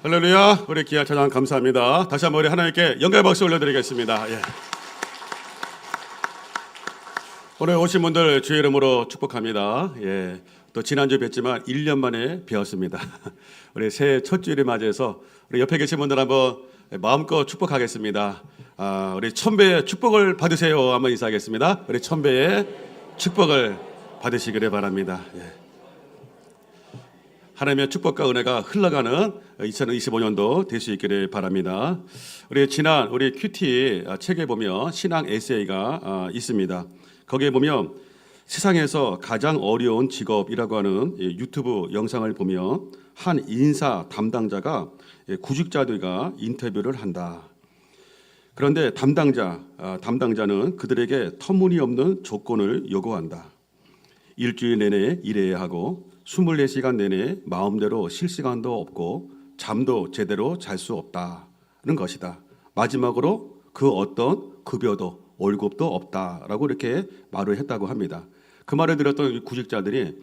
할렐루야. 우리 귀한 찬양 감사합니다. 다시 한번 우리 하나님께 영광의 박수 올려드리겠습니다. 오늘 오신 분들 주의 이름으로 축복합니다. 또 지난주 뵀지만 1년 만에 뵈었습니다. 우리 새해 첫 주일을 맞이해서 우리 옆에 계신 분들 한번 마음껏 축복하겠습니다. 우리 천배의 축복을 받으세요. 한번 인사하겠습니다. 우리 천배의 축복을 받으시기를 바랍니다. 하나님의 축복과 은혜가 흘러가는 2025년도 될 수 있기를 바랍니다. 우리 지난 우리 큐티 책에 보면 신앙 에세이가 있습니다. 거기에 보면 세상에서 가장 어려운 직업이라고 하는 유튜브 영상을 보면 한 인사 담당자가 구직자들과 인터뷰를 한다. 그런데 담당자는 그들에게 터무니없는 조건을 요구한다. 일주일 내내 일해야 하고 24시간 내내 마음대로 쉴 시간도 없고 잠도 제대로 잘 수 없다는 것이다. 마지막으로 그 어떤 급여도 월급도 없다라고 이렇게 말을 했다고 합니다. 그 말을 들었던 구직자들이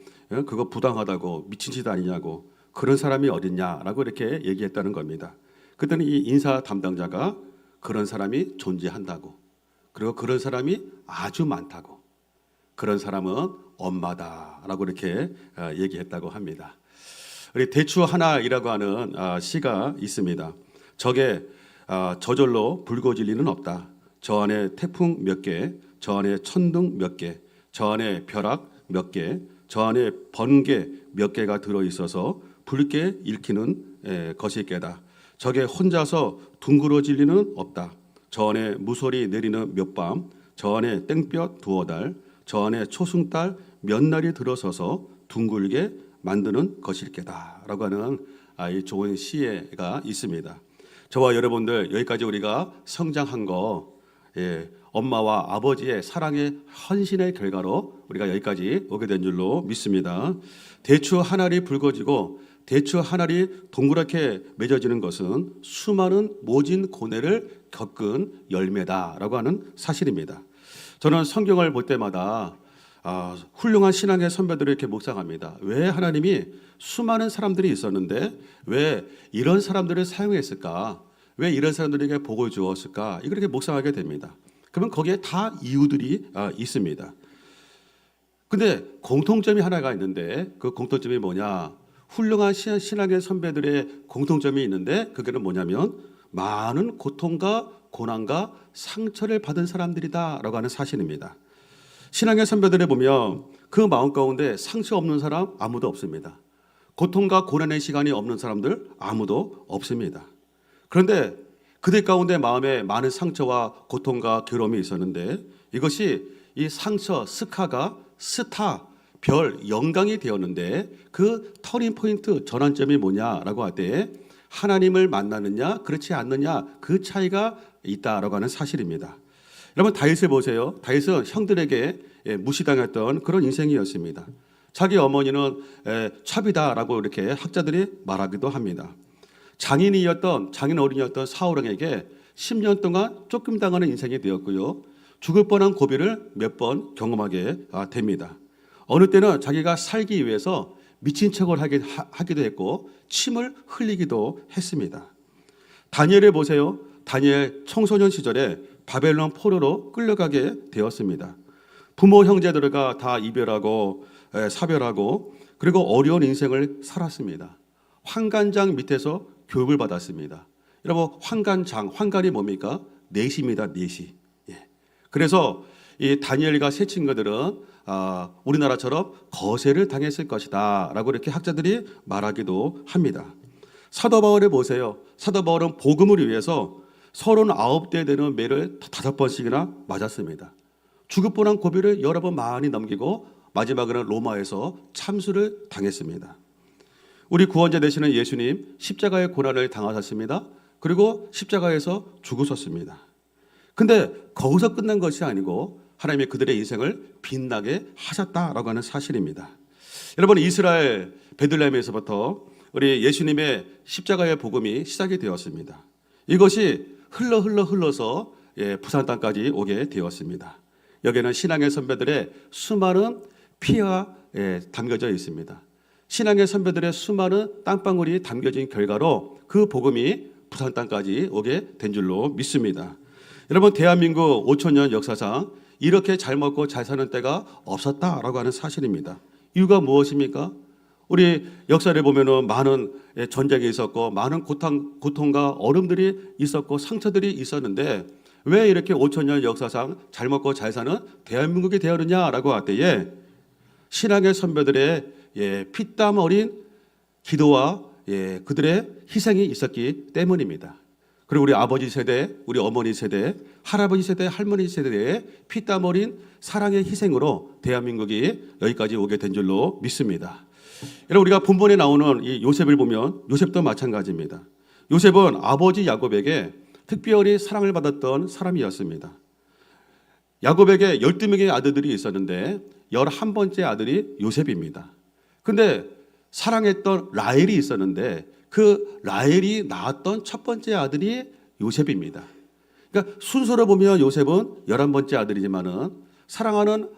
그거 부당하다고 미친 짓 아니냐고 그런 사람이 어딨냐라고 이렇게 얘기했다는 겁니다. 그때는 이 인사 담당자가 그런 사람이 존재한다고, 그리고 그런 사람이 아주 많다고, 그런 사람은 엄마다라고 이렇게 얘기했다고 합니다. 우리 대추 하나이라고 하는 시가 있습니다. 적에 저절로 붉어질 리는 없다. 저 안에 태풍 몇 개, 저 안에 천둥 몇 개, 저 안에 벼락 몇 개, 저 안에 번개 몇 개가 들어있어서 붉게 읽히는 것일게다. 적에 혼자서 둥그러질 리는 없다. 저 안에 무소리 내리는 몇 밤, 저 안에 땡볕 두어 달, 저 안에 초승달 몇 날이 들어서서 둥글게 만드는 것일게다 라고 하는 이 좋은 시가 있습니다. 저와 여러분들 여기까지 우리가 성장한 거 엄마와 아버지의 사랑의 헌신의 결과로 우리가 여기까지 오게 된 줄로 믿습니다. 대추 한 알이 붉어지고 대추 한 알이 동그랗게 맺어지는 것은 수많은 모진 고뇌를 겪은 열매다라고 하는 사실입니다. 저는 성경을 볼 때마다 훌륭한 신앙의 선배들을 이렇게 묵상합니다. 왜 하나님이 수많은 사람들이 있었는데 왜 이런 사람들을 사용했을까? 왜 이런 사람들에게 복을 주었을까? 이렇게 묵상하게 됩니다. 그러면 거기에 다 이유들이 있습니다. 근데 공통점이 하나가 있는데 그 공통점이 뭐냐? 훌륭한 신앙의 선배들의 공통점이 있는데 그게 뭐냐면 많은 고통과 고난과 상처를 받은 사람들이다라고 하는 사실입니다. 신앙의 선배들을 보면 그 마음 가운데 상처 없는 사람 아무도 없습니다. 고통과 고난의 시간이 없는 사람들 아무도 없습니다. 그런데 그들 가운데 마음에 많은 상처와 고통과 괴로움이 있었는데 이것이 이 상처 스카가 스타 별 영광이 되었는데 그 터닝 포인트 전환점이 뭐냐라고 할 때 하나님을 만나느냐 그렇지 않느냐 그 차이가 있다라고 하는 사실입니다. 여러분 다윗을 보세요. 다윗은 형들에게 무시당했던 그런 인생이었습니다. 자기 어머니는 첩이다라고 이렇게 학자들이 말하기도 합니다. 장인 어른이었던 사울왕에게 10년 동안 쫓김당하는 인생이 되었고요. 죽을 뻔한 고비를 몇 번 경험하게 됩니다. 어느 때는 자기가 살기 위해서 미친 척을 하기도 했고 침을 흘리기도 했습니다. 다니엘을 보세요. 다니엘 청소년 시절에 바벨론 포로로 끌려가게 되었습니다. 부모 형제들과 다 이별하고 사별하고 그리고 어려운 인생을 살았습니다. 환관장 밑에서 교육을 받았습니다. 여러분 환관이 뭡니까? 내시입니다. 내시. 그래서 이 다니엘과 세 친구들은 우리나라처럼 거세를 당했을 것이다 라고 이렇게 학자들이 말하기도 합니다. 사도 바울을 보세요. 사도 바울은 복음을 위해서 39대 되는 매를 5번씩이나 맞았습니다. 죽을 뻔한 고비를 여러 번 많이 넘기고 마지막에는 로마에서 참수를 당했습니다. 우리 구원자 되시는 예수님 십자가의 고난을 당하셨습니다. 그리고 십자가에서 죽으셨습니다. 근데 거기서 끝난 것이 아니고 하나님이 그들의 인생을 빛나게 하셨다라고 하는 사실입니다. 여러분 이스라엘 베들레헴에서부터 우리 예수님의 십자가의 복음이 시작이 되었습니다. 이것이 흘러서 부산 땅까지 오게 되었습니다. 여기에는 신앙의 선배들의 수많은 피가 담겨져 있습니다. 신앙의 선배들의 수많은 땀방울이 담겨진 결과로 그 복음이 부산 땅까지 오게 된 줄로 믿습니다. 여러분, 대한민국 5천년 역사상 이렇게 잘 먹고 잘 사는 때가 없었다라고 하는 사실입니다. 이유가 무엇입니까? 우리 역사를 보면은 많은 전쟁이 있었고 많은 고통과 어려움들이 있었고 상처들이 있었는데 왜 이렇게 5천년 역사상 잘 먹고 잘 사는 대한민국이 되었느냐라고 할 때에 신앙의 선배들의 피땀 어린 기도와 그들의 희생이 있었기 때문입니다. 그리고 우리 아버지 세대, 우리 어머니 세대, 할아버지 세대, 할머니 세대의 피땀 어린 사랑의 희생으로 대한민국이 여기까지 오게 된 줄로 믿습니다. 여러분, 우리가 본문에 나오는 이 요셉을 보면 요셉도 마찬가지입니다. 요셉은 아버지 야곱에게 특별히 사랑을 받았던 사람이었습니다. 야곱에게 12명의 아들들이 있었는데 11번째 아들이 요셉입니다. 근데 사랑했던 라헬이 있었는데 그 라헬이 낳았던 첫 번째 아들이 요셉입니다. 그러니까 순서로 보면 요셉은 11번째 아들이지만은 사랑하는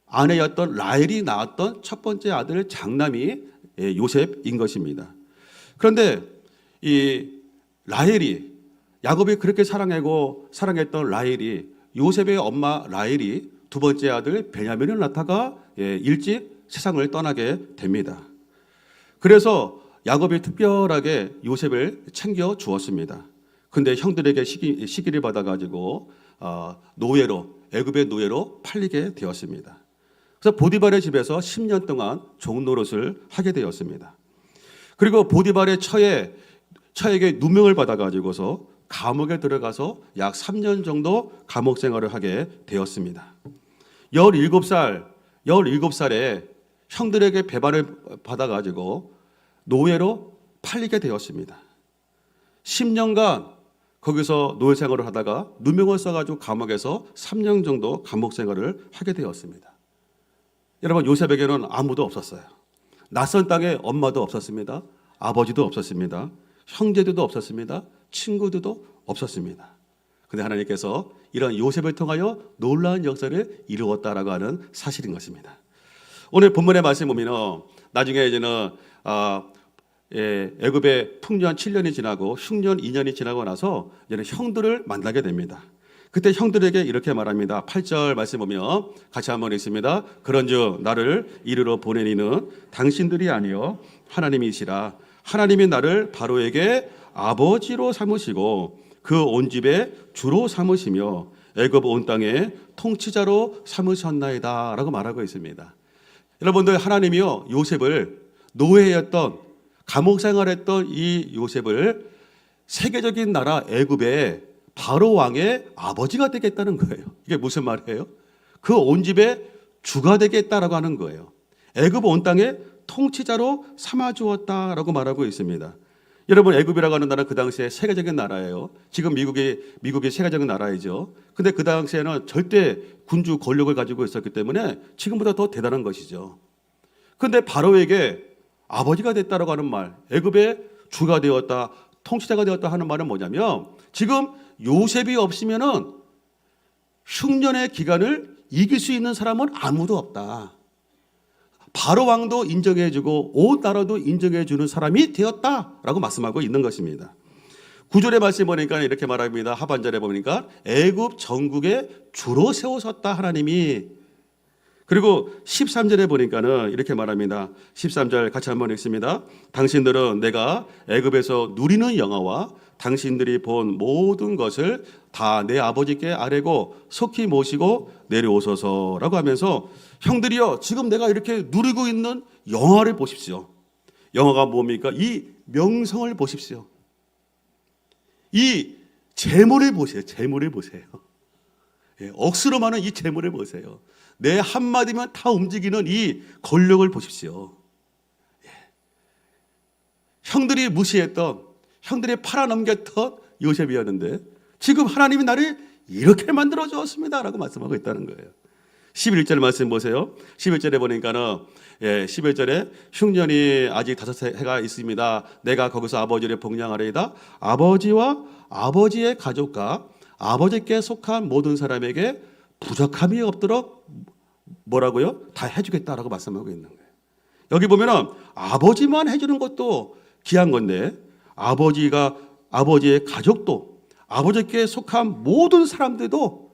아내였던 라헬이 낳았던 첫 번째 아들 장남이 요셉인 것입니다. 그런데 이 라헬이 야곱이 그렇게 사랑했던 라헬이 요셉의 엄마 라헬이 두 번째 아들 베냐민을 낳다가 일찍 세상을 떠나게 됩니다. 그래서 야곱이 특별하게 요셉을 챙겨 주었습니다. 근데 형들에게 시기를 받아가지고 애굽의 노예로 팔리게 되었습니다. 그래서 보디발의 집에서 10년 동안 종노릇을 하게 되었습니다. 그리고 보디발의 처에게 누명을 받아가지고서 감옥에 들어가서 약 3년 정도 감옥 생활을 하게 되었습니다. 17살에 형들에게 배반을 받아가지고 노예로 팔리게 되었습니다. 10년간 거기서 노예 생활을 하다가 누명을 써가지고 감옥에서 3년 정도 감옥 생활을 하게 되었습니다. 여러분, 요셉에게는 아무도 없었어요. 낯선 땅에 엄마도 없었습니다. 아버지도 없었습니다. 형제들도 없었습니다. 친구들도 없었습니다. 그런데 하나님께서 이런 요셉을 통하여 놀라운 역사를 이루었다라고 하는 사실인 것입니다. 오늘 본문의 말씀 보면 나중에 이제는 애굽의 풍년 7년이 지나고 흉년 2년이 지나고 나서 이제는 형들을 만나게 됩니다. 그때 형들에게 이렇게 말합니다. 8절 말씀 보면 같이 한번 읽습니다. 그런즉 나를 이르러 보내니는 당신들이 아니요 하나님이시라. 하나님이 나를 바로에게 아버지로 삼으시고 그 온 집에 주로 삼으시며 애굽 온 땅의 통치자로 삼으셨나이다 라고 말하고 있습니다. 여러분들, 하나님이요 요셉을 노예였던 감옥 생활했던 이 요셉을 세계적인 나라 애굽의 바로 왕의 아버지가 되겠다는 거예요. 이게 무슨 말이에요? 그 온 집의 주가 되겠다라고 하는 거예요. 애굽 온 땅의 통치자로 삼아주었다라고 말하고 있습니다. 여러분, 애굽이라고 하는 나라 그 당시에 세계적인 나라예요. 지금 미국이 세계적인 나라이죠. 근데 그 당시에는 절대 군주 권력을 가지고 있었기 때문에 지금보다 더 대단한 것이죠. 근데 바로에게 아버지가 됐다라고 하는 말, 애굽의 주가 되었다, 통치자가 되었다 하는 말은 뭐냐면 지금 요셉이 없으면은 흉년의 기간을 이길 수 있는 사람은 아무도 없다. 바로 왕도 인정해주고 온 나라도 인정해주는 사람이 되었다라고 말씀하고 있는 것입니다. 9절의 말씀 보니까 이렇게 말합니다. 하반절에 보니까 애굽 전국에 주로 세우셨다 하나님이. 그리고 13절에 보니까는 이렇게 말합니다. 13절 같이 한번 읽습니다. 당신들은 내가 애굽에서 누리는 영화와 당신들이 본 모든 것을 다 내 아버지께 아뢰고 속히 모시고 내려오소서라고 하면서 형들이여, 지금 내가 이렇게 누리고 있는 영화를 보십시오. 영화가 뭡니까? 이 명성을 보십시오. 이 재물을 보세요. 재물을 보세요. 억수로 많은 이 재물을 보세요. 내 한마디면 다 움직이는 이 권력을 보십시오. 형들이 무시했던, 형들이 팔아넘겼던 요셉이었는데 지금 하나님이 나를 이렇게 만들어 주었습니다 라고 말씀하고 있다는 거예요. 11절 말씀 보세요. 11절에 보니까는 11절에 흉년이 아직 5해가 있습니다. 내가 거기서 아버지를 복양하리이다. 아버지와 아버지의 가족과 아버지께 속한 모든 사람에게 부족함이 없도록 뭐라고요? 다 해주겠다라고 말씀하고 있는 거예요. 여기 보면은 아버지만 해주는 것도 귀한 건데 아버지의 가족도 아버지께 속한 모든 사람들도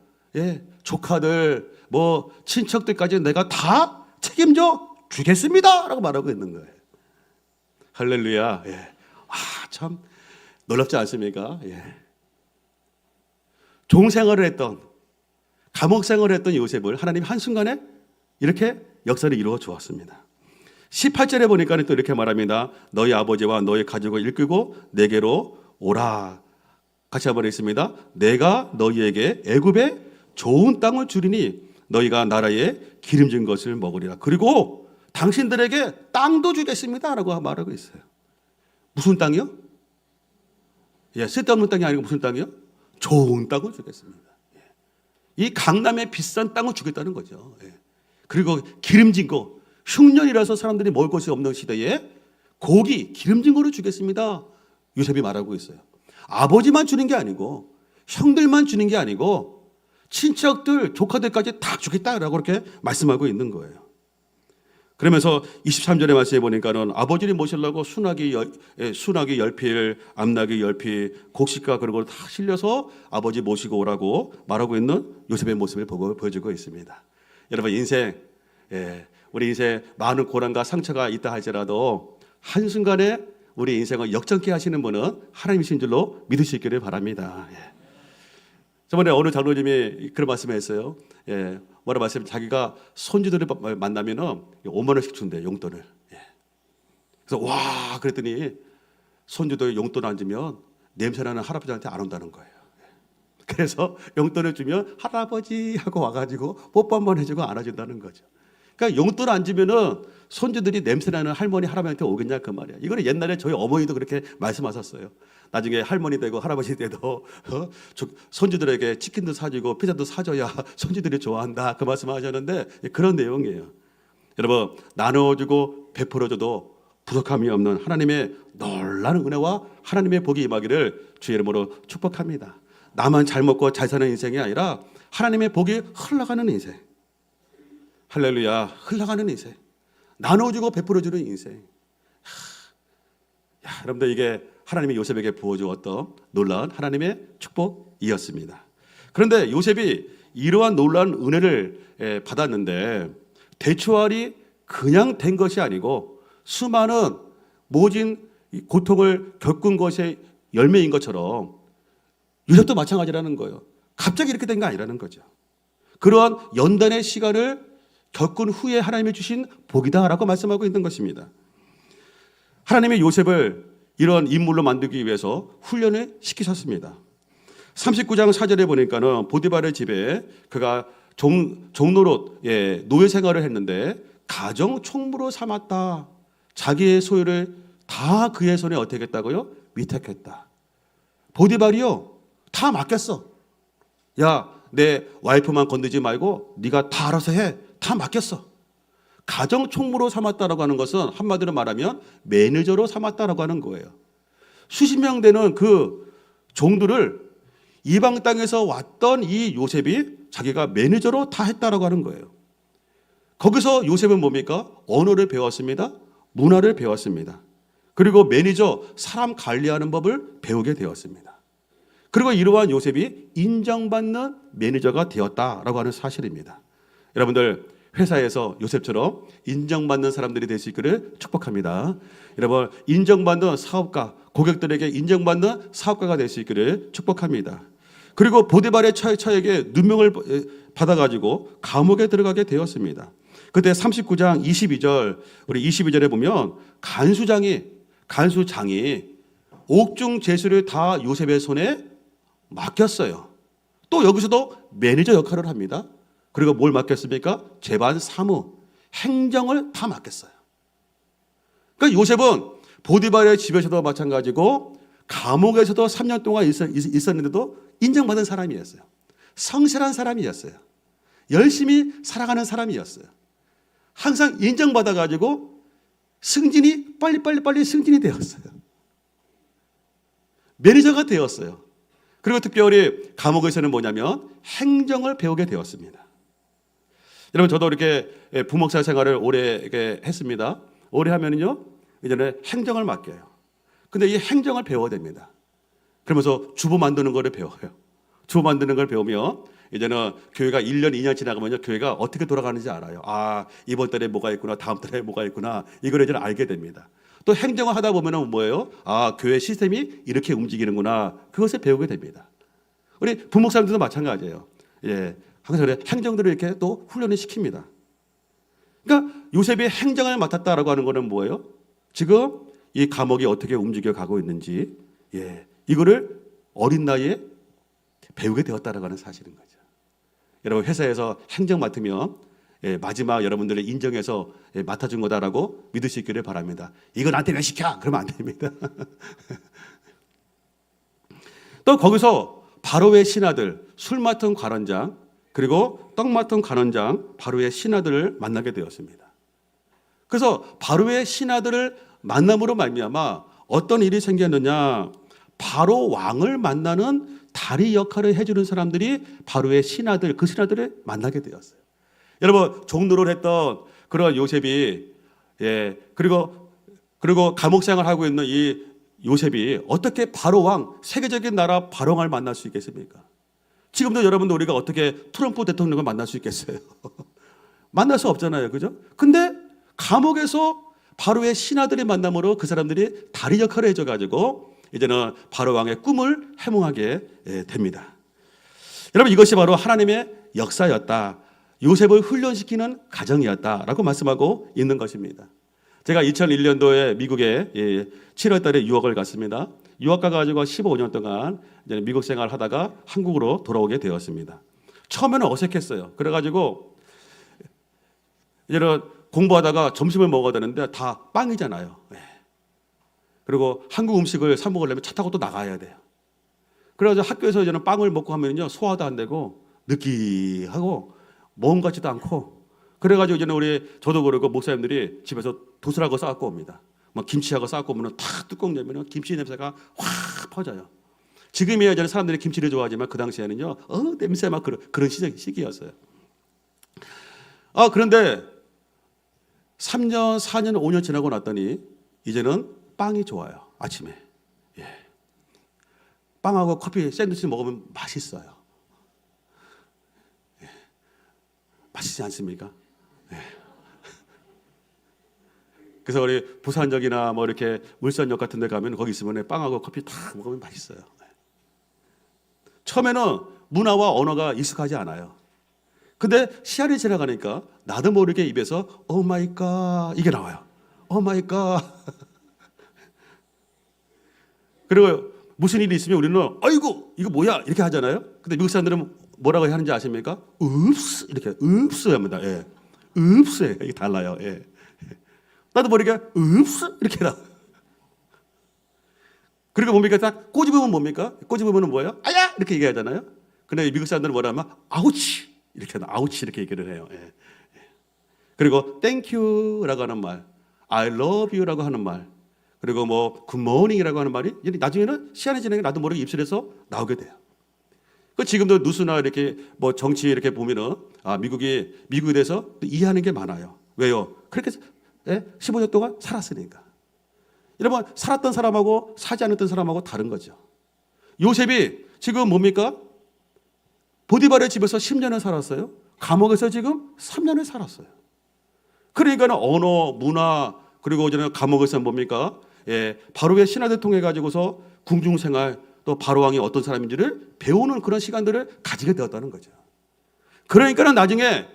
조카들 뭐 친척들까지 내가 다 책임져 주겠습니다라고 말하고 있는 거예요. 할렐루야. 참 놀랍지 않습니까? 종생활을 했던 감옥 생활을 했던 요셉을 하나님이 한순간에 이렇게 역사를 이루어 주었습니다. 18절에 보니까 또 이렇게 말합니다. 너희 아버지와 너희 가족을 이끌고 내게로 오라. 같이 한번 읽습니다. 내가 너희에게 애굽의 좋은 땅을 주리니 너희가 나라에 기름진 것을 먹으리라. 그리고 당신들에게 땅도 주겠습니다 라고 말하고 있어요. 무슨 땅이요? 쓸데없는 땅이 아니고 무슨 땅이요? 좋은 땅을 주겠습니다. 이 강남의 비싼 땅을 주겠다는 거죠. 그리고 기름진 거, 흉년이라서 사람들이 먹을 것이 없는 시대에 고기, 기름진 거를 주겠습니다. 요셉이 말하고 있어요. 아버지만 주는 게 아니고 형들만 주는 게 아니고 친척들, 조카들까지 다 주겠다라고 그렇게 말씀하고 있는 거예요. 그러면서 23절에 말씀해 보니까는 아버지를 모시려고 순하기 10필, 암나귀 10필, 곡식과 그런 걸 다 실려서 아버지 모시고 오라고 말하고 있는 요셉의 모습을 보여주고 있습니다. 여러분 우리 인생 많은 고난과 상처가 있다 할지라도 한순간에 우리 인생을 역전케 하시는 분은 하나님이신 줄로 믿을 수 있기를 바랍니다. 저번에 어느 장로님이 그런 말씀을 했어요. 뭐라 말씀을 자기가 손주들을 만나면은 5만 원씩 준대, 용돈을. 그래서 와 그랬더니 손주들 용돈 안 주면 냄새나는 할아버지한테 안 온다는 거예요. 그래서 용돈을 주면 할아버지 하고 와가지고 뽀뽀 한번 해주고 안아준다는 거죠. 그러니까 용돈 안 주면은 손주들이 냄새나는 할머니 할아버지한테 오겠냐 그 말이야. 이거는 옛날에 저희 어머니도 그렇게 말씀하셨어요. 나중에 할머니 되고 할아버지 돼도 손주들에게 치킨도 사주고 피자도 사줘야 손주들이 좋아한다 그 말씀하셨는데 그런 내용이에요. 여러분 나눠주고 베풀어줘도 부족함이 없는 하나님의 놀라운 은혜와 하나님의 복이 임하기를 주의 이름으로 축복합니다. 나만 잘 먹고 잘 사는 인생이 아니라 하나님의 복이 흘러가는 인생. 할렐루야. 흘러가는 인생. 나눠주고 베풀어주는 인생. 여러분들 이게 하나님이 요셉에게 부어주었던 놀라운 하나님의 축복이었습니다. 그런데 요셉이 이러한 놀라운 은혜를 받았는데 대추알이 그냥 된 것이 아니고 수많은 모진 고통을 겪은 것의 열매인 것처럼 요셉도 마찬가지라는 거예요. 갑자기 이렇게 된 게 아니라는 거죠. 그러한 연단의 시간을 겪은 후에 하나님이 주신 복이다라고 말씀하고 있는 것입니다. 하나님의 요셉을 이런 인물로 만들기 위해서 훈련을 시키셨습니다. 39장 4절에 보니까는 보디발의 집에 그가 종노릇 노예 생활을 했는데 가정 총무로 삼았다. 자기의 소유를 다 그의 손에 어떻게 했다고요? 위탁했다. 보디발이요 다 맡겼어. 야, 내 와이프만 건드지 말고 네가 다 알아서 해. 다 맡겼어. 가정 총무로 삼았다라고 하는 것은 한마디로 말하면 매니저로 삼았다라고 하는 거예요. 수십 명 되는 그 종들을 이방 땅에서 왔던 이 요셉이 자기가 매니저로 다 했다라고 하는 거예요. 거기서 요셉은 뭡니까? 언어를 배웠습니다. 문화를 배웠습니다. 그리고 매니저, 사람 관리하는 법을 배우게 되었습니다. 그리고 이러한 요셉이 인정받는 매니저가 되었다라고 하는 사실입니다. 여러분들 회사에서 요셉처럼 인정받는 사람들이 될 수 있기를 축복합니다. 여러분 인정받는 사업가, 고객들에게 인정받는 사업가가 될 수 있기를 축복합니다. 그리고 보디발의 처에게 누명을 받아가지고 감옥에 들어가게 되었습니다. 그때 39장 22절 우리 22절에 보면 간수장이 옥중 제수를 다 요셉의 손에 맡겼어요. 또 여기서도 매니저 역할을 합니다. 그리고 뭘 맡겼습니까? 재반 사무, 행정을 다 맡겼어요. 그러니까 요셉은 보디발의 집에서도 마찬가지고 감옥에서도 3년 동안 있었는데도 인정받은 사람이었어요. 성실한 사람이었어요. 열심히 살아가는 사람이었어요. 항상 인정받아가지고 승진이 빨리 승진이 되었어요. 매니저가 되었어요. 그리고 특별히 감옥에서는 뭐냐면 행정을 배우게 되었습니다. 여러분 저도 이렇게 부목사 생활을 오래 했습니다. 오래 하면은요, 이제는 행정을 맡겨요. 근데 이 행정을 배워야 됩니다. 그러면서 주보 만드는 거를 배워요. 주보 만드는 걸 배우면 이제는 교회가 1년, 2년 지나가면요, 교회가 어떻게 돌아가는지 알아요. 아, 이번 달에 뭐가 있구나, 다음 달에 뭐가 있구나, 이걸 이제 알게 됩니다. 또 행정을 하다 보면은 뭐예요? 아, 교회 시스템이 이렇게 움직이는구나, 그것을 배우게 됩니다. 우리 부목사님들도 마찬가지예요. 예, 항상 그래, 행정들을 이렇게 또 훈련을 시킵니다. 그러니까 요셉이 행정을 맡았다라고 하는 거는 뭐예요? 지금 이 감옥이 어떻게 움직여 가고 있는지, 예, 이거를 어린 나이에 배우게 되었다라고 하는 사실인 거죠. 여러분, 회사에서 행정 맡으면 마지막 여러분들을 인정해서 맡아준 거다라고 믿을 수 있기를 바랍니다. 이거 나한테 왜 시켜? 그러면 안 됩니다. 또 거기서 바로의 신하들, 술 맡은 관원장, 그리고 떡 맡은 관원장, 바로의 신하들을 만나게 되었습니다. 그래서 바로의 신하들을 만남으로 말미암아 어떤 일이 생겼느냐? 바로 왕을 만나는 다리 역할을 해주는 사람들이 바로의 신하들, 그 신하들을 만나게 되었어요. 여러분, 종노를 했던 그런 요셉이, 예, 그리고 감옥 생활을 하고 있는 이 요셉이 어떻게 바로 왕, 세계적인 나라 바로 왕을 만날 수 있겠습니까? 지금도 여러분도 우리가 어떻게 트럼프 대통령을 만날 수 있겠어요? 만날 수 없잖아요, 그죠? 근데 감옥에서 바로의 신하들이 만남으로 그 사람들이 다리 역할을 해줘가지고 이제는 바로 왕의 꿈을 해몽하게 됩니다. 여러분, 이것이 바로 하나님의 역사였다. 요셉을 훈련시키는 과정이었다라고 말씀하고 있는 것입니다. 제가 2001년도에 미국에 7월 달에 유학을 갔습니다. 유학 가가지고 15년 동안 이제 미국 생활을 하다가 한국으로 돌아오게 되었습니다. 처음에는 어색했어요. 그래가지고 이제는 공부하다가 점심을 먹어야 되는데 다 빵이잖아요. 그리고 한국 음식을 사 먹으려면 차 타고 또 나가야 돼요. 그래가지고 학교에서 이제는 빵을 먹고 하면요, 소화도 안 되고 느끼하고 먹은 것 같지도 않고, 그래가지고 이제는 저도 그러고 목사님들이 집에서 도시락을 싸갖고 옵니다. 막 김치하고 싸갖고 오면 탁 뚜껑 열면 김치 냄새가 확 퍼져요. 지금이야 이제는 사람들이 김치를 좋아하지만 그 당시에는요, 냄새 막 그런 시기였어요. 그런데 3년, 4년, 5년 지나고 났더니 이제는 빵이 좋아요. 아침에. 예. 빵하고 커피 샌드위치 먹으면 맛있어요. 예. 맛있지 않습니까? 예. 그래서 우리 부산역이나 뭐 이렇게 물산역 같은 데 가면 거기 있으면 빵하고 커피 다 먹으면 맛있어요. 처음에는 문화와 언어가 익숙하지 않아요. 근데 시간이 지나가니까 나도 모르게 입에서 오 마이 갓 이게 나와요. 오 마이 갓. 그리고 무슨 일이 있으면 우리는 아이고 이거 뭐야 이렇게 하잖아요. 근데 미국 사람들은 뭐라고 하는지 아십니까? 읍스 이렇게 읍스 합니다. 예. 읍스 이게 달라요. 예. 나도 모르게 읍스 이렇게 나. 그리고 뭡니까? 딱 꼬집으면 뭡니까? 꼬집으면 뭐예요? 아야 이렇게 얘기하잖아요. 근데 미국 사람들은 뭐라 하면 아우치 이렇게 아우치 이렇게 얘기를 해요. 예. 그리고 thank you라고 하는 말, I love you라고 하는 말, 그리고 뭐 굿모닝이라고 하는 말이 나중에는 시간이 지나게 나도 모르게 입술에서 나오게 돼요. 그 지금도 뉴스나 이렇게 뭐 정치 이렇게 보면은 미국에 대해서 이해하는 게 많아요. 왜요? 그렇게 15년 동안 살았으니까. 여러분, 살았던 사람하고 사지 않았던 사람하고 다른 거죠. 요셉이 지금 뭡니까? 보디발의 집에서 10년을 살았어요. 감옥에서 지금 3년을 살았어요. 그러니까 언어, 문화, 그리고 저는 감옥에서 뭡니까? 바로의 신하들 통해 가지고서 궁중생활, 또 바로왕이 어떤 사람인지를 배우는 그런 시간들을 가지게 되었다는 거죠. 그러니까는 나중에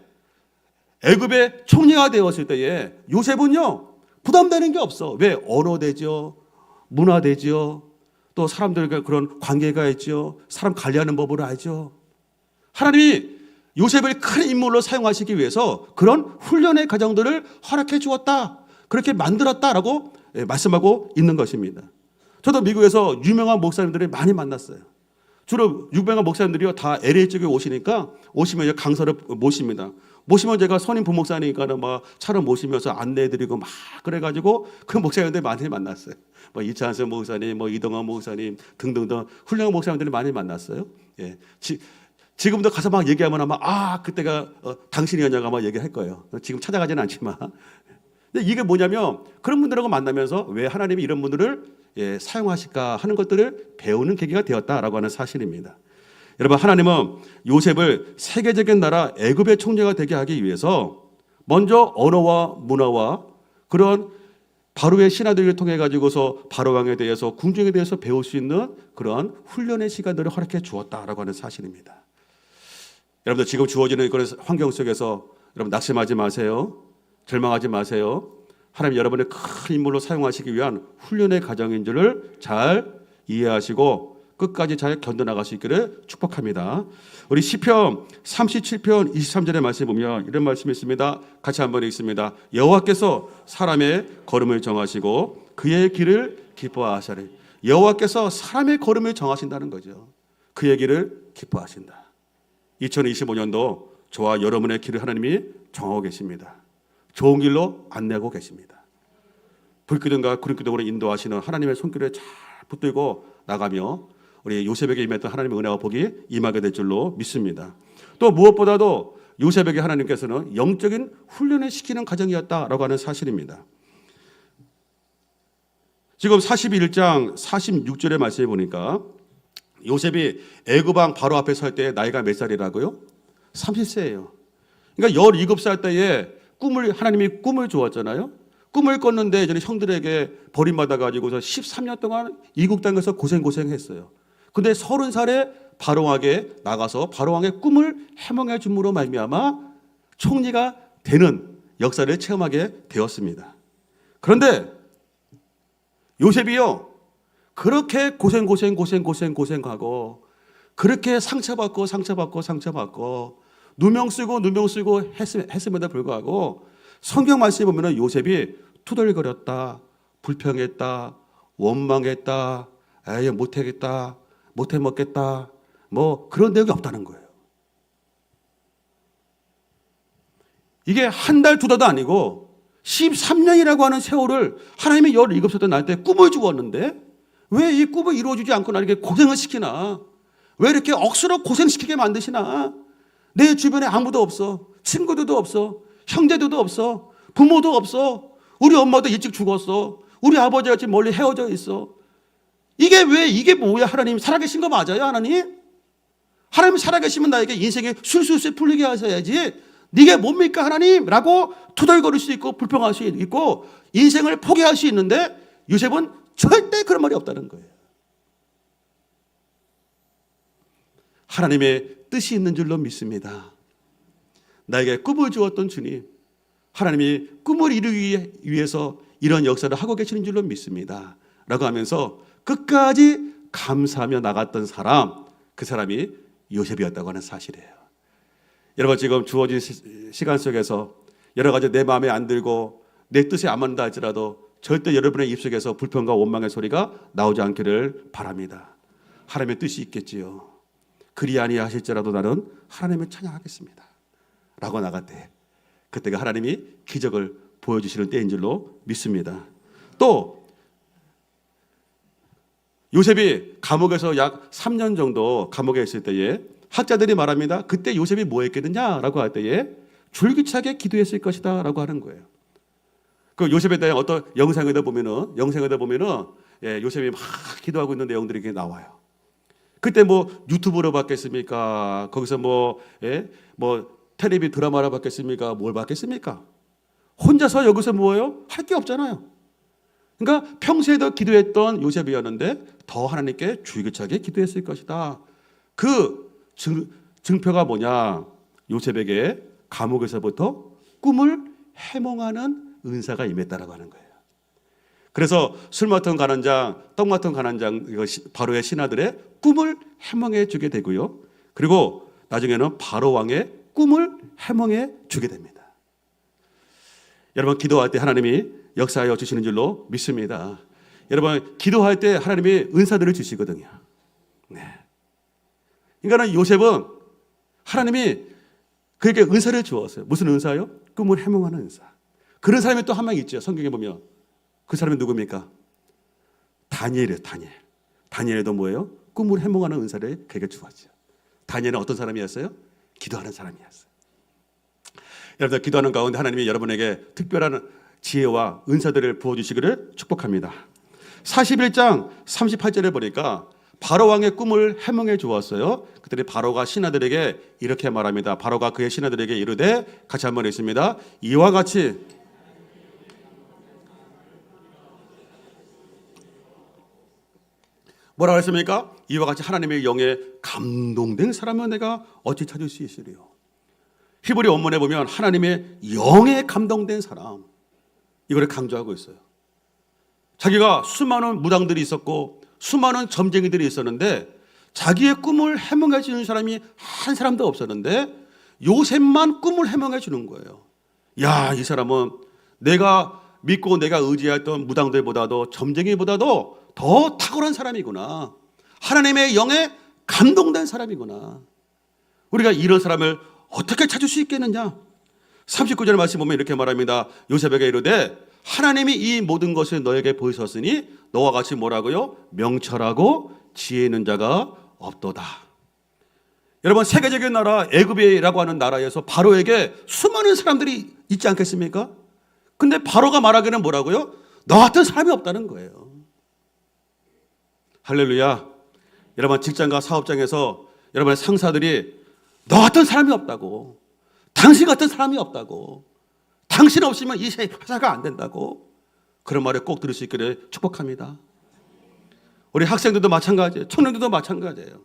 애굽의 총리가 되었을 때에 요셉은요 부담되는 게 없어. 왜? 언어되죠, 문화되죠, 또 사람들과 그런 관계가 있죠, 사람 관리하는 법을 알죠. 하나님이 요셉을 큰 인물로 사용하시기 위해서 그런 훈련의 과정들을 허락해 주었다, 그렇게 만들었다라고 말씀하고 있는 것입니다. 저도 미국에서 유명한 목사님들을 많이 만났어요. 주로 유명한 목사님들이요 다 LA 쪽에 오시니까 오시면 강사를 모십니다. 모시면 제가 선임 부목사니까는 막 차로 모시면서 안내해드리고 막 그래가지고 그 목사님들 많이 만났어요. 뭐 이찬선 목사님, 뭐 이동환 목사님 등등등 훌륭한 목사님들을 많이 만났어요. 예. 지금도 가서 막 얘기하면 아마 그때가 당신이었냐고 아마 얘기할 거예요. 지금 찾아가지는 않지만. 근데 이게 뭐냐면 그런 분들하고 만나면서 왜 하나님이 이런 분들을 사용하실까 하는 것들을 배우는 계기가 되었다라고 하는 사실입니다. 여러분, 하나님은 요셉을 세계적인 나라 애굽의 총리가 되게 하기 위해서 먼저 언어와 문화와 그런 바로의 신하들을 통해 가지고서 바로 왕에 대해서 궁중에 대해서 배울 수 있는 그러한 훈련의 시간들을 허락해 주었다라고 하는 사실입니다. 여러분들 지금 주어지는 그런 환경 속에서 여러분 낙심하지 마세요. 절망하지 마세요. 하나님 여러분의 큰 인물로 사용하시기 위한 훈련의 과정인 줄을 잘 이해하시고 끝까지 잘 견뎌나갈 수 있기를 축복합니다. 우리 시편 37편 23절의 말씀에 보면 이런 말씀이 있습니다. 같이 한번 읽습니다. 여호와께서 사람의 걸음을 정하시고 그의 길을 기뻐하시리. 여호와께서 사람의 걸음을 정하신다는 거죠. 그의 길을 기뻐하신다. 2025년도 저와 여러분의 길을 하나님이 정하고 계십니다. 좋은 길로 안내하고 계십니다. 불기둥과 구름기둥으로 인도하시는 하나님의 손길에 잘 붙들고 나가며 우리 요셉에게 임했던 하나님의 은혜와 복이 임하게 될 줄로 믿습니다. 또 무엇보다도 요셉에게 하나님께서는 영적인 훈련을 시키는 과정이었다라고 하는 사실입니다. 지금 41장 46절의 말씀에 보니까 요셉이 애굽왕 바로 앞에 설 때 나이가 몇 살이라고요? 30세예요. 그러니까 17살 때에 하나님이 꿈을 주었잖아요. 꿈을 꿨는데 이제 형들에게 버림받아 가지고서 13년 동안 이국 땅에서 고생했어요. 근데 30살에 바로왕에게 나가서 바로왕의 꿈을 해몽해 줌으로 말미암아 총리가 되는 역사를 체험하게 되었습니다. 그런데 요셉이요, 그렇게 고생하고 그렇게 상처받고 누명 쓰고 했음에도 불구하고 성경 말씀에 보면 요셉이 투덜거렸다, 불평했다, 원망했다, 에이 못하겠다, 못해 먹겠다, 뭐 그런 내용이 없다는 거예요. 이게 한 달, 두 달도 아니고 13년이라고 하는 세월을 하나님이 17살 때 나한테 꿈을 주었는데 왜 이 꿈을 이루어주지 않고 나에게 고생을 시키나? 왜 이렇게 억수로 고생시키게 만드시나? 내 주변에 아무도 없어. 친구들도 없어. 형제들도 없어. 부모도 없어. 우리 엄마도 일찍 죽었어. 우리 아버지가 지금 멀리 헤어져 있어. 이게 뭐야? 하나님 살아계신 거 맞아요, 하나님? 하나님 살아계시면 나에게 인생에 술술술 풀리게 하셔야지. 네가 뭡니까, 하나님? 라고 투덜거릴 수 있고 불평할 수 있고 인생을 포기할 수 있는데 요셉은 절대 그런 말이 없다는 거예요. 하나님의 뜻이 있는 줄로 믿습니다. 나에게 꿈을 주었던 주님, 하나님이 꿈을 이루기 위해서 이런 역사를 하고 계시는 줄로 믿습니다. 라고 하면서 끝까지 감사하며 나갔던 사람, 그 사람이 요셉이었다고 하는 사실이에요. 여러분 지금 주어진 시간 속에서 여러 가지 내 마음에 안 들고 내 뜻에 안 맞는다 할지라도 절대 여러분의 입속에서 불평과 원망의 소리가 나오지 않기를 바랍니다. 하나님의 뜻이 있겠지요. 그리 아니하실지라도 나는 하나님을 찬양하겠습니다. 라고 나갈 때 그때가 하나님이 기적을 보여주시는 때인 줄로 믿습니다. 또 요셉이 감옥에서 약 3년 정도 감옥에 있을 때에 학자들이 말합니다. 그때 요셉이 뭐 했겠느냐라고 할 때에 줄기차게 기도했을 것이다 라고 하는 거예요. 그 요셉에 대한 어떤 영상에다 보면은 요셉이 막 기도하고 있는 내용들이 이렇게 나와요. 그때 뭐 유튜브로 봤겠습니까? 거기서 뭐 텔레비 드라마로 봤겠습니까? 뭘 봤겠습니까? 혼자서 여기서 뭐예요? 할 게 없잖아요. 그러니까 평소에도 기도했던 요셉이었는데 더 하나님께 줄기차게 기도했을 것이다. 그 증표가 뭐냐? 요셉에게 감옥에서부터 꿈을 해몽하는 은사가 임했다라고 하는 거예요. 그래서 술 맡은 간원장, 떡 맡은 간원장 바로의 신하들의 꿈을 해몽해 주게 되고요. 그리고 나중에는 바로 왕의 꿈을 해몽해 주게 됩니다. 여러분 기도할 때 하나님이 역사하여 주시는 줄로 믿습니다. 여러분 기도할 때 하나님이 은사들을 주시거든요. 네. 그러니까 요셉은 하나님이 그에게 은사를 주었어요. 무슨 은사요? 꿈을 해몽하는 은사. 그런 사람이 또 한 명 있죠. 성경에 보면 그 사람이 누굽니까? 다니엘이에요. 다니엘도 뭐예요? 꿈을 해몽하는 은사를 그에게 주었죠. 다니엘은 어떤 사람이었어요? 기도하는 사람이었어요. 여러분들 기도하는 가운데 하나님이 여러분에게 특별한 지혜와 은사들을 부어주시기를 축복합니다. 41장 38절에 보니까 바로왕의 꿈을 해몽해 주었어요. 그들이 바로가 신하들에게 이렇게 말합니다. 바로가 그의 신하들에게 이르되, 같이 한번 읽습니다. 이와 같이 뭐라고 했습니까? 이와 같이 하나님의 영에 감동된 사람은 내가 어찌 찾을 수 있으리요. 히브리 원문에 보면 하나님의 영에 감동된 사람, 이거를 강조하고 있어요. 자기가 수많은 무당들이 있었고 수많은 점쟁이들이 있었는데 자기의 꿈을 해몽해 주는 사람이 한 사람도 없었는데 요셉만 꿈을 해몽해 주는 거예요. 야, 이 사람은 내가 믿고 내가 의지했던 무당들보다도 점쟁이보다도 더 탁월한 사람이구나. 하나님의 영에 감동된 사람이구나. 우리가 이런 사람을 어떻게 찾을 수 있겠느냐? 39절 말씀 보면 이렇게 말합니다. 요셉에게 이르되 하나님이 이 모든 것을 너에게 보이셨으니 너와 같이 뭐라고요? 명철하고 지혜 있는 자가 없도다. 여러분, 세계적인 나라 애굽이라고 하는 나라에서 바로에게 수많은 사람들이 있지 않겠습니까? 근데 바로가 말하기는 뭐라고요? 너 같은 사람이 없다는 거예요. 할렐루야. 여러분, 직장과 사업장에서 여러분의 상사들이 너 같은 사람이 없다고, 당신 같은 사람이 없다고, 당신 없으면 이 회사가 안 된다고, 그런 말을 꼭 들을 수 있기를 축복합니다. 우리 학생들도 마찬가지예요. 청년들도 마찬가지예요.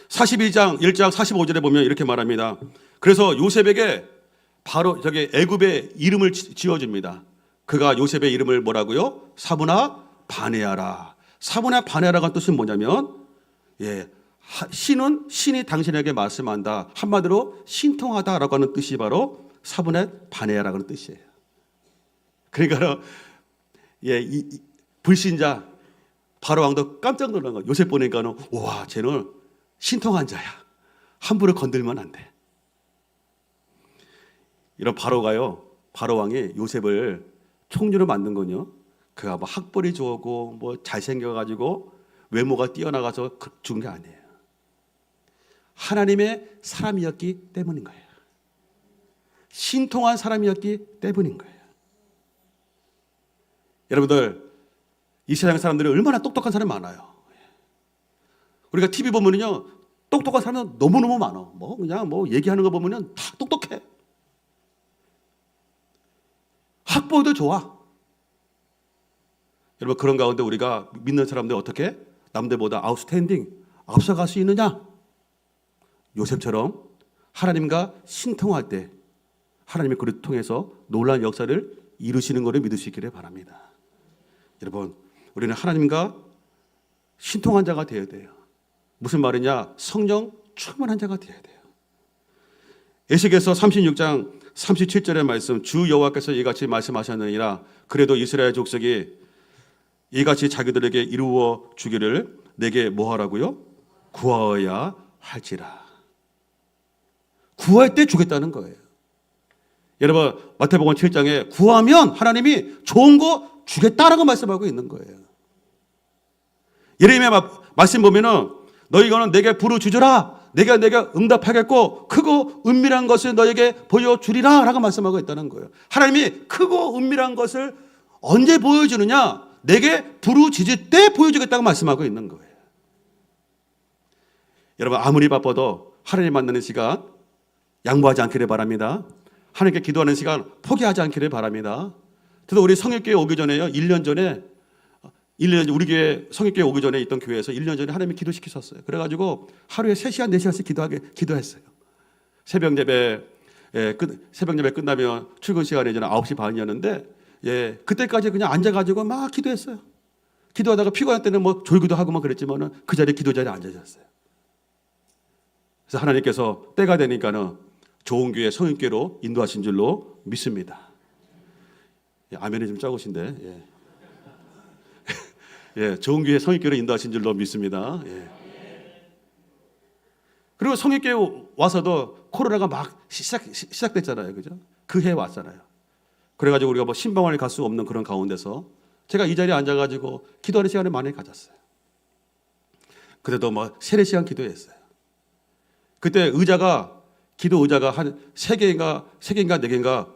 42장 1장 45절에 보면 이렇게 말합니다. 그래서 요셉에게 바로 저기 애굽의 이름을 지어줍니다. 그가 요셉의 이름을 뭐라고요? 사브나 바네아라. 사브나 바네아라가 뜻은 뭐냐면, 신이 당신에게 말씀한다. 한마디로 신통하다라고 하는 뜻이 바로 사브나 바네아라고 하는 뜻이에요. 그러니까 이 불신자 바로 왕도 깜짝 놀란 거예요. 요셉 보니까는 와, 쟤는 신통한 자야. 함부로 건들면 안 돼. 이런 바로 왕이 요셉을 총리로 만든 건요, 그가 뭐 학벌이 좋고 뭐 잘생겨가지고 외모가 뛰어나가서 준 게 아니에요. 하나님의 사람이었기 때문인 거예요. 신통한 사람이었기 때문인 거예요. 여러분들, 이 세상 사람들이 얼마나 똑똑한 사람이 많아요. 우리가 TV 보면은요, 똑똑한 사람은 너무너무 많아. 그냥 얘기하는 거 보면은 다 똑똑해. 학벌도 좋아. 여러분, 그런 가운데 우리가 믿는 사람들 어떻게 남들보다 아웃스탠딩, 앞서갈 수 있느냐? 요셉처럼 하나님과 신통할 때 하나님이 그를 통해서 놀라운 역사를 이루시는 것을 믿을 수 있기를 바랍니다. 여러분, 우리는 하나님과 신통한 자가 되어야 돼요. 무슨 말이냐? 성령 충만한 자가 되어야 돼요. 에스겔서 36장 37절의 말씀, 주 여호와께서 이같이 말씀하셨느니라. 그래도 이스라엘 족속이 이같이 자기들에게 이루어 주기를 내게 뭐하라고요? 구하여야 할지라. 구할 때 주겠다는 거예요. 여러분, 마태복음 7장에 구하면 하나님이 좋은 거 주겠다라고 말씀하고 있는 거예요. 예레미야 말씀 보면은 너희가는 내게 부르짖으라. 내가 응답하겠고 크고 은밀한 것을 너에게 보여주리라 라고 말씀하고 있다는 거예요. 하나님이 크고 은밀한 것을 언제 보여주느냐? 내게 부르짖을 때 보여주겠다고 말씀하고 있는 거예요. 여러분, 아무리 바빠도 하나님 만나는 시간 양보하지 않기를 바랍니다. 하나님께 기도하는 시간 포기하지 않기를 바랍니다. 그래서 우리 성일교회 오기 전에요, 1년 전에 우리 교회 성일교회 오기 전에 있던 교회에서 1년 전에 하나님이 기도시키셨어요. 그래가지고 하루에 3시간 4시간씩 기도했어요. 새벽 예배 끝나면 출근 시간이 이제 9시 반이었는데 그때까지 그냥 앉아가지고 막 기도했어요. 기도하다가 피곤할 때는 졸기도 하고 그랬지만은 그 자리에 기도 자리에 앉아졌어요. 그래서 하나님께서 때가 되니까는 좋은 교회 성일교회로 인도하신 줄로 믿습니다. 아멘이 좀 작으신데. 좋은 교회 성일교회로 인도하신 줄로 믿습니다. 그리고 성일교회 와서도 코로나가 막 시작됐잖아요. 그죠? 그 해에 왔잖아요. 그래가지고 우리가 신방원에 갈 수 없는 그런 가운데서 제가 이 자리에 앉아가지고 기도하는 시간을 많이 가졌어요. 그래도 3-4시간 기도했어요. 그때 의자가 기도 의자가 한 3개인가 4개인가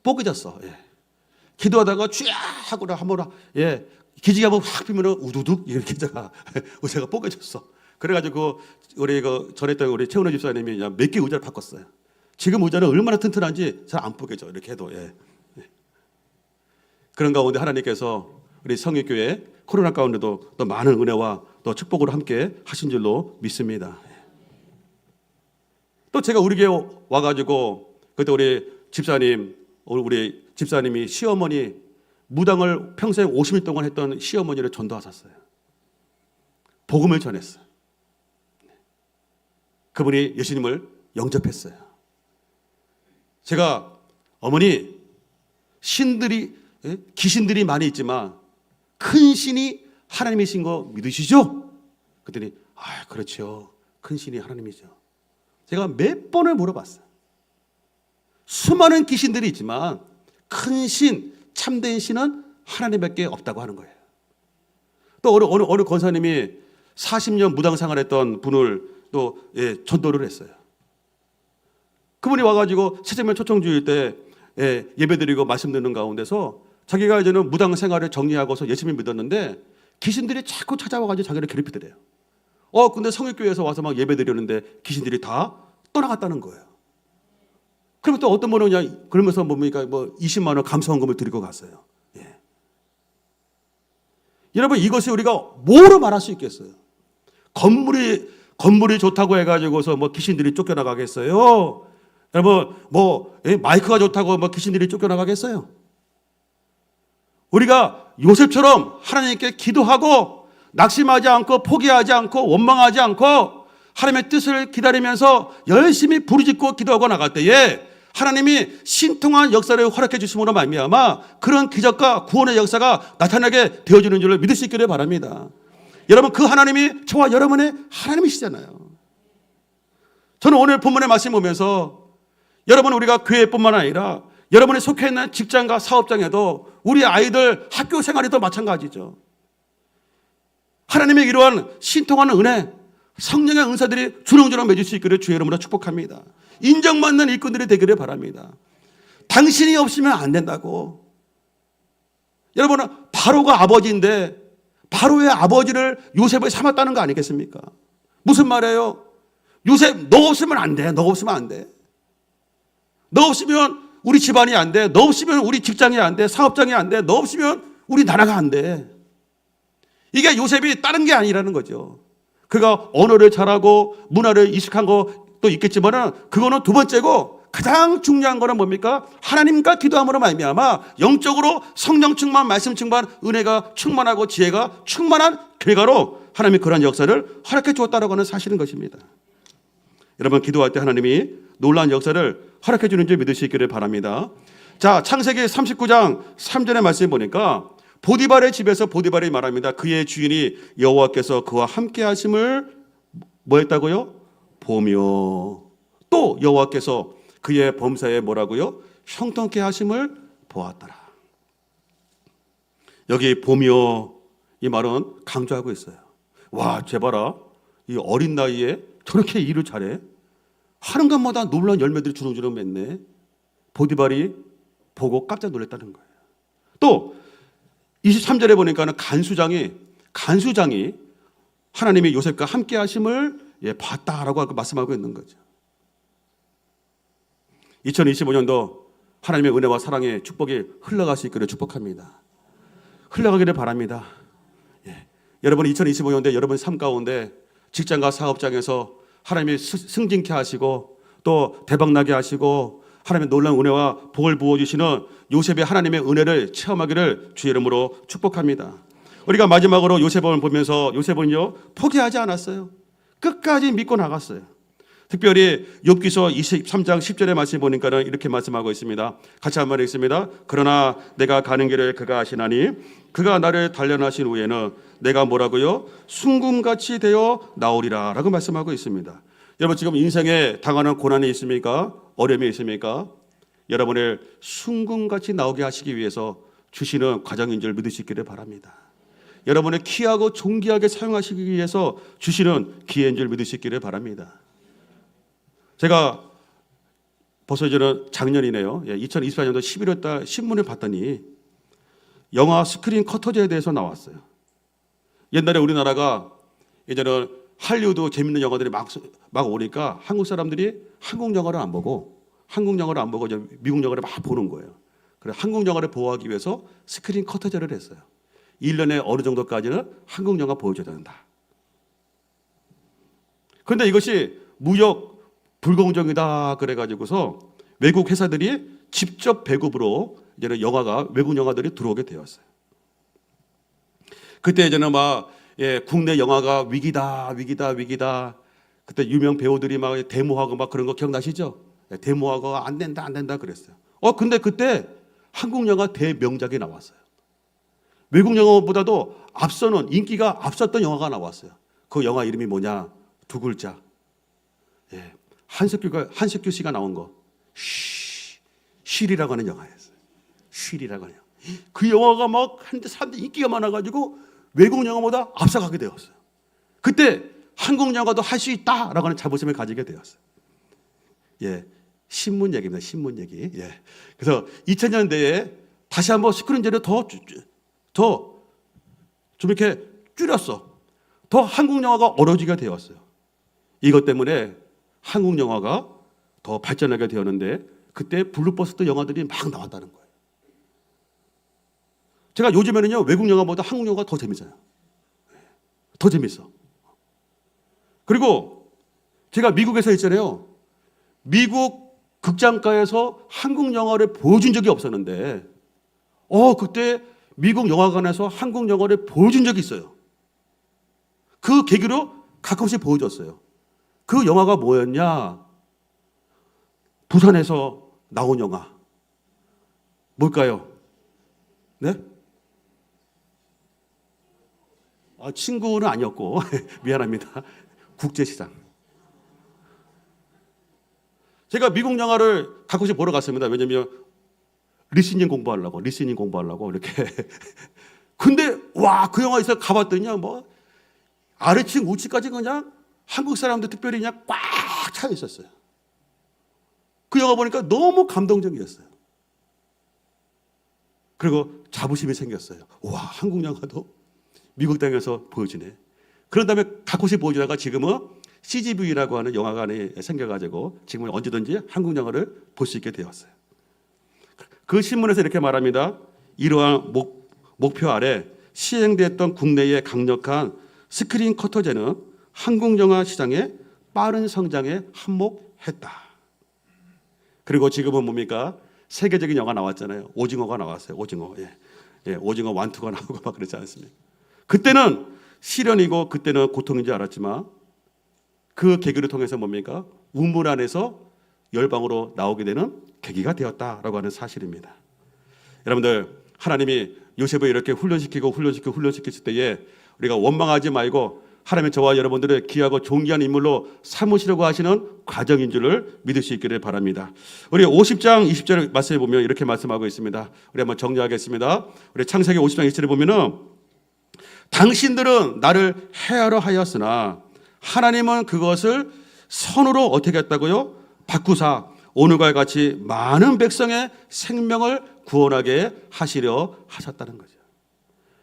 뽀개졌어. 예. 기도하다가 쥐야 하고 한번 기지개 한번 확 피면 우두둑 이렇게 의자가 뽀개졌어. 그래가지고 우리 전했던 우리 최은호 집사님이 몇 개 의자를 바꿨어요. 지금 의자는 얼마나 튼튼한지 잘 안 뽀개져 이렇게 해도. 그런 가운데 하나님께서 우리 성육교회 코로나 가운데도 또 많은 은혜와 또 축복으로 함께 하신 줄로 믿습니다. 또 제가 우리 교회 와가지고 그때 우리 집사님이 시어머니 무당을 평생 50일 동안 했던 시어머니를 전도하셨어요. 복음을 전했어요. 그분이 예수님을 영접했어요. 제가 어머니 귀신들이 많이 있지만 큰 신이 하나님이신 거 믿으시죠? 그랬더니 그렇죠. 큰 신이 하나님이죠. 제가 몇 번을 물어봤어요. 수많은 귀신들이 있지만 큰 신, 참된 신은 하나님밖에 없다고 하는 거예요. 또 어느 권사님이 40년 무당 생활했던 분을 또 전도를 했어요. 그분이 와가지고 새정면 초청주일 때 예배드리고 말씀 듣는 가운데서 자기가 이제는 무당 생활을 정리하고서 예수님 믿었는데 귀신들이 자꾸 찾아와가지고 자기를 괴롭히더래요. 근데 성육교회에서 와서 막 예배드렸는데 귀신들이 다 떠나갔다는 거예요. 그러면 또 어떤 분은 그러면서 뭡니까 20만 원 감사원금을 드리고 갔어요. 여러분 이것이 우리가 뭐로 말할 수 있겠어요? 건물이 좋다고 해가지고서 귀신들이 쫓겨나가겠어요? 여러분 마이크가 좋다고 귀신들이 쫓겨나가겠어요? 우리가 요셉처럼 하나님께 기도하고 낙심하지 않고 포기하지 않고 원망하지 않고 하나님의 뜻을 기다리면서 열심히 부르짖고 기도하고 나갈 때에 하나님이 신통한 역사를 허락해 주심으로 말미암아 그런 기적과 구원의 역사가 나타나게 되어지는 줄을 믿을 수 있기를 바랍니다. 여러분 그 하나님이 저와 여러분의 하나님이시잖아요. 저는 오늘 본문의 말씀 보면서 여러분 우리가 교회뿐만 아니라 여러분이 속해 있는 직장과 사업장에도 우리 아이들 학교 생활에도 마찬가지죠. 하나님의 이러한 신통한 은혜, 성령의 은사들이 주렁주렁 맺을 수 있기를 주의 이름으로 축복합니다. 인정받는 일꾼들이 되기를 바랍니다. 당신이 없으면 안 된다고. 여러분은 바로가 아버지인데 바로의 아버지를 요셉을 삼았다는 거 아니겠습니까? 무슨 말이에요? 요셉 너 없으면 안 돼. 너 없으면 안 돼. 너 없으면 우리 집안이 안 돼. 너 없으면 우리 직장이 안 돼. 사업장이 안 돼. 너 없으면 우리 나라가 안 돼. 이게 요셉이 다른 게 아니라는 거죠. 그가 언어를 잘하고 문화를 익숙한 것도 있겠지만은 그거는 두 번째고 가장 중요한 거는 뭡니까? 하나님과 기도함으로 말미암아 영적으로 성령 충만, 말씀 충만, 은혜가 충만하고 지혜가 충만한 결과로 하나님이 그런 역사를 허락해 주었다라고 하는 사실인 것입니다. 여러분 기도할 때 하나님이 놀라운 역사를 허락해 주는 줄 믿을 수 있기를 바랍니다. 자, 창세기 39장 3절의 말씀 보니까 보디발의 집에서 보디발이 말합니다. 그의 주인이 여호와께서 그와 함께 하심을 뭐 했다고요? 보며 또 여호와께서 그의 범사에 뭐라고요? 형통케 하심을 보았더라. 여기 보며 이 말은 강조하고 있어요. 와, 쟤 봐라. 이 어린 나이에 저렇게 일을 잘해. 하는 것마다 놀라운 열매들이 주렁주렁 맺네. 보디발이 보고 깜짝 놀랐다는 거예요. 또 23절에 보니까는 간수장이 하나님이 요셉과 함께 하심을 봤다라고 말씀하고 있는 거죠. 2025년도 하나님의 은혜와 사랑의 축복이 흘러갈 수 있기를 축복합니다. 흘러가기를 바랍니다. 여러분 2025년도에 여러분 삶 가운데 직장과 사업장에서 하나님이 승진케 하시고 또 대박나게 하시고 하나님의 놀라운 은혜와 복을 부어주시는 요셉의 하나님의 은혜를 체험하기를 주의 이름으로 축복합니다. 우리가 마지막으로 요셉을 보면서 요셉은요 포기하지 않았어요. 끝까지 믿고 나갔어요. 특별히 욥기서 23장 10절의 말씀 보니까는 이렇게 말씀하고 있습니다. 같이 한번 읽습니다. 그러나 내가 가는 길을 그가 아시나니 그가 나를 단련하신 후에는 내가 뭐라고요? 순금같이 되어 나오리라 라고 말씀하고 있습니다. 여러분 지금 인생에 당하는 고난이 있습니까? 어려움이 있습니까? 여러분을 순금같이 나오게 하시기 위해서 주시는 과정인 줄 믿을 수 있기를 바랍니다. 여러분을 귀하고 존귀하게 사용하시기 위해서 주시는 기회인 줄 믿을 수 있기를 바랍니다. 제가 벌써 이제는 작년이네요. 2024년도 11월 달 신문을 봤더니 영화 스크린 커터제에 대해서 나왔어요. 옛날에 우리나라가 이제는 할리우드 재밌는 영화들이 막 오니까 한국 사람들이 한국 영화를 안 보고 이제 미국 영화를 막 보는 거예요. 그래서 한국 영화를 보호하기 위해서 스크린 커터제를 했어요. 1년에 어느 정도까지는 한국 영화 보여줘야 된다. 그런데 이것이 무역 불공정이다 그래가지고서 외국 회사들이 직접 배급으로 이제는 외국 영화들이 들어오게 되었어요. 그때 이제는 국내 영화가 위기다. 그때 유명 배우들이 막 데모하고 막 그런 거 기억나시죠? 데모하고 안 된다 그랬어요. 근데 그때 한국 영화 대명작이 나왔어요. 외국 영화보다도 인기가 앞섰던 영화가 나왔어요. 그 영화 이름이 뭐냐? 두 글자. 한석규 씨가 나온 거. 쉴이라고 하는 영화였어요. 쉴이라고 하는 영화. 그 영화가 막 한데 사람들이 인기가 많아가지고 외국 영화보다 앞서가게 되었어요. 그때 한국 영화도 할 수 있다라고 하는 자부심을 가지게 되었어요. 신문 얘기입니다. 신문 얘기. 그래서 2000년대에 다시 한번 스크린제를 더 좀 이렇게 줄였어. 더 한국 영화가 어려지게 되었어요. 이것 때문에 한국 영화가 더 발전하게 되었는데 그때 블록버스터 영화들이 막 나왔다는 거예요. 제가 요즘에는요 외국 영화보다 한국 영화가 더 재밌어요. 더 재밌어. 그리고 제가 미국에서 있잖아요. 미국 극장가에서 한국 영화를 보여준 적이 없었는데 그때 미국 영화관에서 한국 영화를 보여준 적이 있어요. 그 계기로 가끔씩 보여줬어요. 그 영화가 뭐였냐? 부산에서 나온 영화. 뭘까요? 네? 친구는 아니었고 미안합니다. 국제시장. 제가 미국 영화를 가끔씩 보러 갔습니다. 왜냐면 리스닝 공부하려고 이렇게. 근데 그 영화에서 가봤더니 아래층 우측까지 그냥 한국 사람들 특별히 그냥 꽉 차 있었어요. 그 영화 보니까 너무 감동적이었어요. 그리고 자부심이 생겼어요. 한국 영화도 미국 땅에서 보여주네. 그런 다음에 가끔씩 보여주다가 지금은 CGV라고 하는 영화관이 생겨가지고 지금은 언제든지 한국 영화를 볼 수 있게 되었어요. 그 신문에서 이렇게 말합니다. 이러한 목표 아래 시행됐던 국내의 강력한 스크린 커터제는 한국 영화 시장의 빠른 성장에 한몫했다. 그리고 지금은 뭡니까? 세계적인 영화 나왔잖아요. 오징어가 나왔어요. 오징어. 오징어 1, 2가 나오고 막 그렇지 않습니까? 그때는 시련이고 그때는 고통인 줄 알았지만 그 계기를 통해서 뭡니까? 우물 안에서 열방으로 나오게 되는 계기가 되었다라고 하는 사실입니다. 여러분들 하나님이 요셉을 이렇게 훈련시켰을 때에 우리가 원망하지 말고 하나님은 저와 여러분들을 귀하고 존귀한 인물로 삼으시려고 하시는 과정인 줄을 믿을 수 있기를 바랍니다. 우리 50장 20절 말씀에 보면 이렇게 말씀하고 있습니다. 우리 한번 정리하겠습니다. 우리 창세기 50장 20절에 보면은 당신들은 나를 해하려 하였으나 하나님은 그것을 선으로 어떻게 했다고요? 바꾸사 오늘과 같이 많은 백성의 생명을 구원하게 하시려 하셨다는 거죠.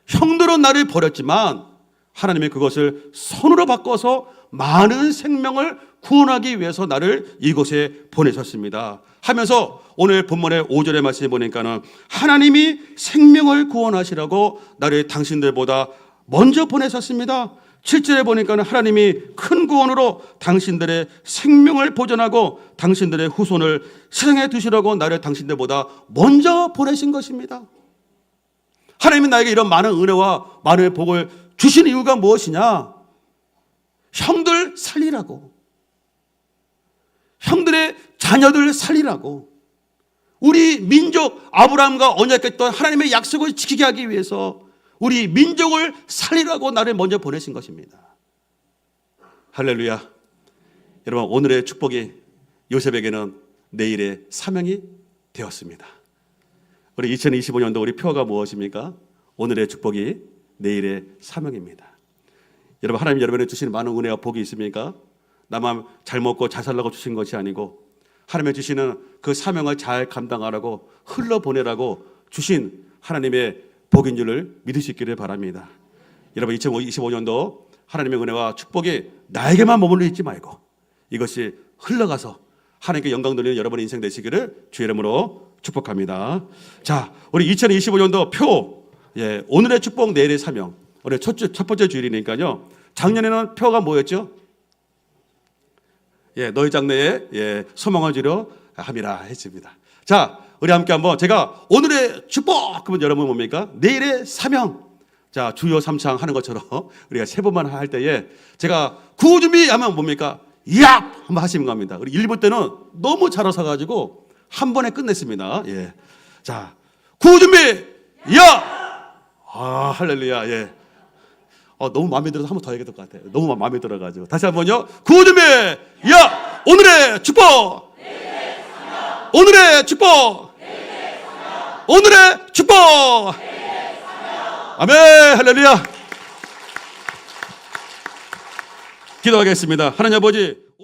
형들은 나를 버렸지만 하나님이 그것을 선으로 바꿔서 많은 생명을 구원하기 위해서 나를 이곳에 보내셨습니다 하면서 오늘 본문의 5절의 말씀에 보니까는 하나님이 생명을 구원하시라고 나를 당신들보다 먼저 보내셨습니다. 7절에 보니까는 하나님이 큰 구원으로 당신들의 생명을 보존하고 당신들의 후손을 세상에 두시라고 나를 당신들보다 먼저 보내신 것입니다. 하나님은 나에게 이런 많은 은혜와 많은 복을 주신 이유가 무엇이냐? 형들 살리라고. 형들의 자녀들 살리라고. 우리 민족 아브라함과 언약했던 하나님의 약속을 지키게 하기 위해서 우리 민족을 살리라고 나를 먼저 보내신 것입니다. 할렐루야. 여러분 오늘의 축복이 요셉에게는 내일의 사명이 되었습니다. 우리 2025년도 우리 표어가 무엇입니까? 오늘의 축복이 내일의 사명입니다. 여러분 하나님 여러분에게 주신 많은 은혜와 복이 있습니까? 나만 잘 먹고 잘 살라고 주신 것이 아니고 하나님의 주시는 그 사명을 잘 감당하라고 흘러보내라고 주신 하나님의 복인 줄을 믿을 수 있기를 바랍니다. 여러분 2025년도 하나님의 은혜와 축복이 나에게만 머물러 있지 말고 이것이 흘러가서 하나님께 영광 돌리는 여러분의 인생 되시기를 주의 이름으로 축복합니다. 자, 우리 2025년도 표, 오늘의 축복, 내일의 사명. 오늘 첫 번째 주일이니까요. 작년에는 표가 뭐였죠? 너희 장래에 소망을 주려 함이라 했습니다. 자, 우리 함께 한번 제가 오늘의 축복 그러면 여러분 뭡니까? 내일의 사명. 자, 주요 3창 하는 것처럼 우리가 3번만 할 때에 제가 구호 준비하면 뭡니까? 야! 한번 하시는 겁니다. 우리 1부 때는 너무 잘 웃어가지고 한 번에 끝냈습니다. 자, 구호 준비! 야! 할렐루야. 너무 마음에 들어서 한 번 더 해야 될 것 같아요. 너무 마음에 들어가지고. 다시 한 번요. 구호 준비! 야! 오늘의 축복! 오늘의 축복! 오늘의 축복! 아멘! 할렐루야! 기도하겠습니다. 하나님 아버지,